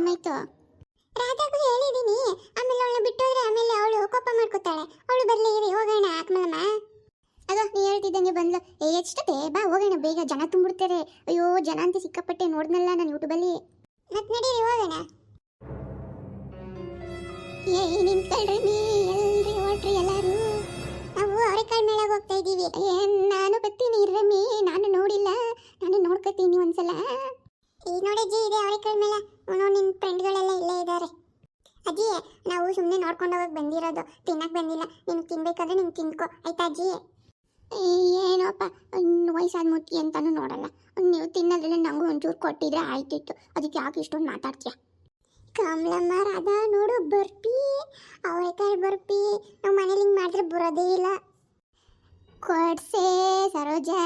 ಏನಾಯ್ತು? ರಾಧಾಗೂ ಹೇಳಿದೀನಿ, ಆಮೇಲೆ ಅವಳನ್ನ ಬಿಟ್ಟೋದ್ರೆ ಆಮೇಲೆ ಅವಳು ಕೋಪ ಮಾಡ್ಕೊತಾಳೆ. ಅವಳು ಬರ್ಲಿ ಇರಿ ಹೋಗೋಣ ಆಕ್ಮಲಮ್ಮ. ಅದು ನೀ ಹೇಳ್ತಿದ್ದಂಗೆ ಬಂದ್ಲು. ಎಷ್ಟೊತ್ತೆ ಬಾ ಹೋಗೋಣ, ಬೇಗ ಜನ ತುಂಬಿಡ್ತಾರೆ. ಅಯ್ಯೋ ಜನ ಅಂತ ಸಿಕ್ಕಾಪಟ್ಟೆ ನೋಡ್ನಲ್ಲ ನಾನು ಯೂಟ್ಯೂಬಲ್ಲಿ. ಮತ್ತೆ ನಡೀರಿ ಹೋಗೋಣ. ನಿಂತ್ಕೊಳ್ರಿ ನೀ ಎಲ್ರಿ ಹೊರಟ್ರಿ ಎಲ್ಲಾರು. ನಾವು ಅವರೆಕಾಳು ಮೇಳಗೆ ಹೋಗ್ತಾ ಇದ್ದೀವಿ. ನಾನು ಬರ್ತೀನಿ ಇರ್ರಮ್ಮಿ, ನಾನು ನೋಡಿಲ್ಲ, ನಾನು ನೋಡ್ಕೊತೀನಿ ಒಂದ್ಸಲ. ಈಗ ನೋಡಜ್ಜಿ ಇದೆ ಅವರೆಕಾಳು ಮೇಳ. ನಿನ್ನ ಫ್ರೆಂಡ್ಗಳೆಲ್ಲ ಇಲ್ಲೇ ಇದ್ದಾರೆ. ಅಜ್ಜಿ ನಾವು ಸುಮ್ಮನೆ ನೋಡ್ಕೊಂಡು ಹೋಗಕ್ಕೆ ಬಂದಿರೋದು, ತಿನ್ನಕ್ಕೆ ಬಂದಿಲ್ಲ. ನೀನು ತಿನ್ಬೇಕಾದ್ರೆ ನೀನು ತಿನ್ಕೋ ಆಯ್ತಾ ಅಜ್ಜಿ? ಏನೋಪ್ಪ ವಯಸ್ಸಾದ ಮುತ್ತಿ ಅಂತಾನು ನೋಡಲ್ಲ. ನೀವು ತಿನ್ನೋದ್ರಲ್ಲಿ ನಂಗೂ ಒಂಚೂರು ಕೊಟ್ಟಿದ್ರೆ ಆಯ್ತಿತ್ತು, ಅದಕ್ಕೆ ಯಾಕೆ ಇಷ್ಟೊಂದು ಮಾತಾಡ್ತೀಯ? ಕಮಲಮ್ಮ ರಾಧಾ ನೋಡು ಬರ್ಪಿ, ಅವರೆಕಾಳು ಬರ್ಪಿ. ನಾವು ಮನೇಲಿ ಹಿಂಗೆ ಮಾಡಿದ್ರೆ ಬರೋದೇ ಇಲ್ಲ. ಕೊಡ್ಸೆ ಸರೋಜಾ,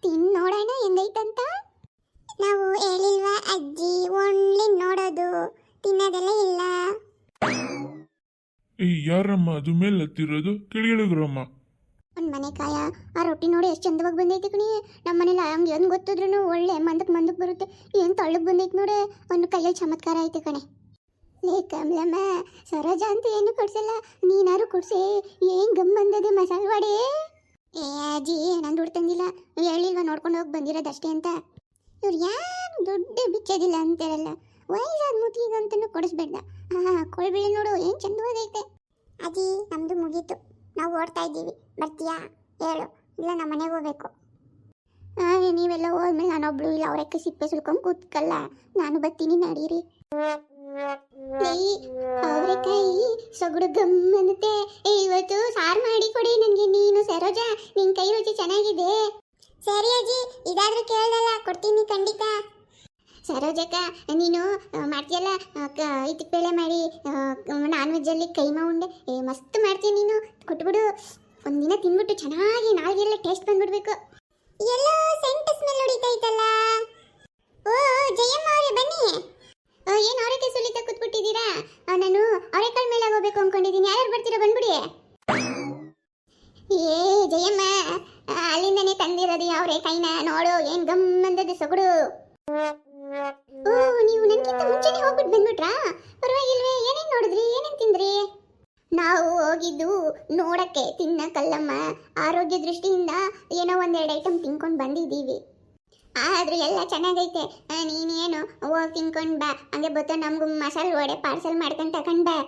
ತಿನ್ ನೋಡೋಣ ಹೆಂಗೈತಂತ. ನಾವು ಹೇಳಿಲ್ವಾ ಅಜ್ಜಿ, ಒಳ್ಳೆ ನೋಡೋದು, ತಿನ್ನೋದೆಲ್ಲ ಇಲ್ಲ. ಯಾರಮ್ಮ ಅದು ಮೇಲೆ ಹತ್ತಿರೋದು? ಕೆಳಗಿಳಿಗ್ರಮ್ಮ. ಒಂದು ಮನೆ ಕಾಯ ಆ ರೊಟ್ಟಿ ನೋಡಿ ಎಷ್ಟು ಚಂದವಾಗಿ ಬಂದೈತೆ ಕಣಿ. ನಮ್ಮ ಮನೇಲಿ ಹಂಗೆ ಏನು ಗೊತ್ತಿದ್ರು ಒಳ್ಳೆ ಮಂದಕ್ಕೆ ಬರುತ್ತೆ. ಏನು ತಳ್ಳಗೆ ಬಂದೈತೆ ನೋಡಿ, ಒಂದು ಕೈಯಲ್ಲಿ ಚಮತ್ಕಾರ ಐತೆ ಕಣೆ. ಲೇ ಕಮಲಮ್ಮ, ಸರೋಜಾ ಅಂತ ಏನು ಕೊಡ್ಸಲ್ಲ, ನೀನಾರು ಕೊಡ್ಸೆ. ಏನು ಗಮ್ ಬಂದದೆ ಮಸಾಲೆ ವಡೆ. ಅಜ್ಜಿ ನಾನು ದುಡ್ಡು ತಂದಿಲ್ಲ, ಹೇಳಿಲ್ವ ನೋಡ್ಕೊಂಡು ಹೋಗಿ ಬಂದಿರೋದಷ್ಟೇ ಅಂತ. ಇವ್ರು ಯಾರು ದುಡ್ಡು ಬಿಚ್ಚೋದಿಲ್ಲ ಅಂತಾರಲ್ಲ, ವಯಸ್ಸಾದ ಮುತ್ತಿಗಂತೂ ಕೊಡಿಸ್ಬೇಡ್ದ. ಕೊಳ್ಬೇಳೆ ನೋಡು ಏನು ಚಂದವಾಗೈತೆ. ಅಜ್ಜಿ ನಮ್ಮದು ಮುಗೀತು, ನಾವು ಓಡ್ತಾ ಇದ್ದೀವಿ, ಬರ್ತೀಯಾ ಹೇಳು, ಇಲ್ಲ ನಮ್ಮ ಮನೆಗೆ ಹೋಗ್ಬೇಕು. ನೀವೆಲ್ಲ ಹೋದ್ಮೇಲೆ ನಾನೊಬ್ಳು ಇಲ್ಲ ಅವರೆಕ್ಕೆ ಸಿಪ್ಪೆ ಸುಲ್ಕೊಂಡು ಕೂತ್ಕಲ್ಲ, ನಾನು ಬರ್ತೀನಿ ನಡೀರಿ. ಅವರೆಕಾಯಿ ಸೊಗಡು ಗಮ್ಮನ್ನುತ್ತೆ. ಇವತ್ತು ಸಾರು ಮಾಡಿ ಕೊಡಿ ನನಗೆ ನೀನು ಸರೋಜಾ, ನಿನ್ನ ಕೈ ರುಚಿ ಚೆನ್ನಾಗಿದೆ. ಸರಿ ಅಜ್ಜಿ, ಇದಾದ್ರೂ ಕೇಳಲ್ಲ, ಕೊಡ್ತೀನಿ ಖಂಡಿತ. ಸರೋಜಕ್ಕ ನೀನು ಮಾಡ್ತೀಯಲ್ಲ ಇದಕ್ಕೆ ಬೇಳೆ ಮಾಡಿ ನಾನ್ ವೆಜ್ಜಲ್ಲಿ ಕೈಮಾ ಉಂಡೆ ಮಸ್ತ್ ಮಾಡ್ತೀಯ ನೀನು, ಕೊಟ್ಬಿಡು. ಒಂದಿನ ತಿನ್ಬಿಟ್ಟು ಚೆನ್ನಾಗಿ ನಾಲ್ಗೆಲ್ಲ ಟೇಸ್ಟ್ ಬಂದ್ಬಿಡ್ಬೇಕು. ಎಲ್ಲೋ ಸೆಂಟ್ ಸ್ಮೆಲ್ ಹೊಡಿತೈತಲ್ಲ. ಓ ಜಯಮ್ಮ ಅವರೇ ಬನ್ನಿ. ಏನು ಅವರೆಕಾಯಿ ಸುಲಿತಾ ಕೂತ್ಬಿಟ್ಟಿದ್ದೀರಾ? ನಾನು ಅವರೆಕಾಳು ಮೇಲೆ ಹೋಗ್ಬೇಕು ಅಂದ್ಕೊಂಡಿದ್ದೀನಿ, ಯಾರು ಬರ್ತೀರಾ ಬಂದ್ಬಿಡಿ. ಏ ಜಯಮ್ಮ, ಅಲ್ಲಿಂದನೇ ತಂದಿರೋದು ಅವರೆಕಾಯಿನ, ನೋಡು ಏನು ಗಮ್ಮಂದದ್ದು ಸೊಗಡು. ಓ ನೀವು ನನಗಿಂತ ಮುಂಚೆನೇ ಹೋಗ್ಬಿಟ್ಟು ಬಂದ್ಬಿಟ್ರಾ? ಪರವಾಗಿಲ್ವೇ, ಏನೇನು ನೋಡಿದ್ರಿ, ಏನೇನು ತಿಂದ್ರಿ? ನಾವು ಹೋಗಿದ್ದು ನೋಡಕ್ಕೆ, ತಿನ್ನಕ್ಕಲ್ಲಮ್ಮ, ಆರೋಗ್ಯ ದೃಷ್ಟಿಯಿಂದ ಏನೋ ಒಂದೆರಡು ಐಟಮ್ ತಿನ್ಕೊಂಡು ಬಂದಿದ್ದೀವಿ. ಆದ್ರೆ ಎಲ್ಲ ಚೆನ್ನಾಗೈತೆ. ನೀನೇನು ಹೋಗಿ ತಿನ್ಕೊಂಡು ಬಾ, ಹಂಗೆ ಬತ್ತ ನಮಗೂ ಮಸಾಲೆ ವಡೆ ಪಾರ್ಸಲ್ ಮಾಡ್ಕೊಂಡು ತಗೊಂಡು ಬಾ.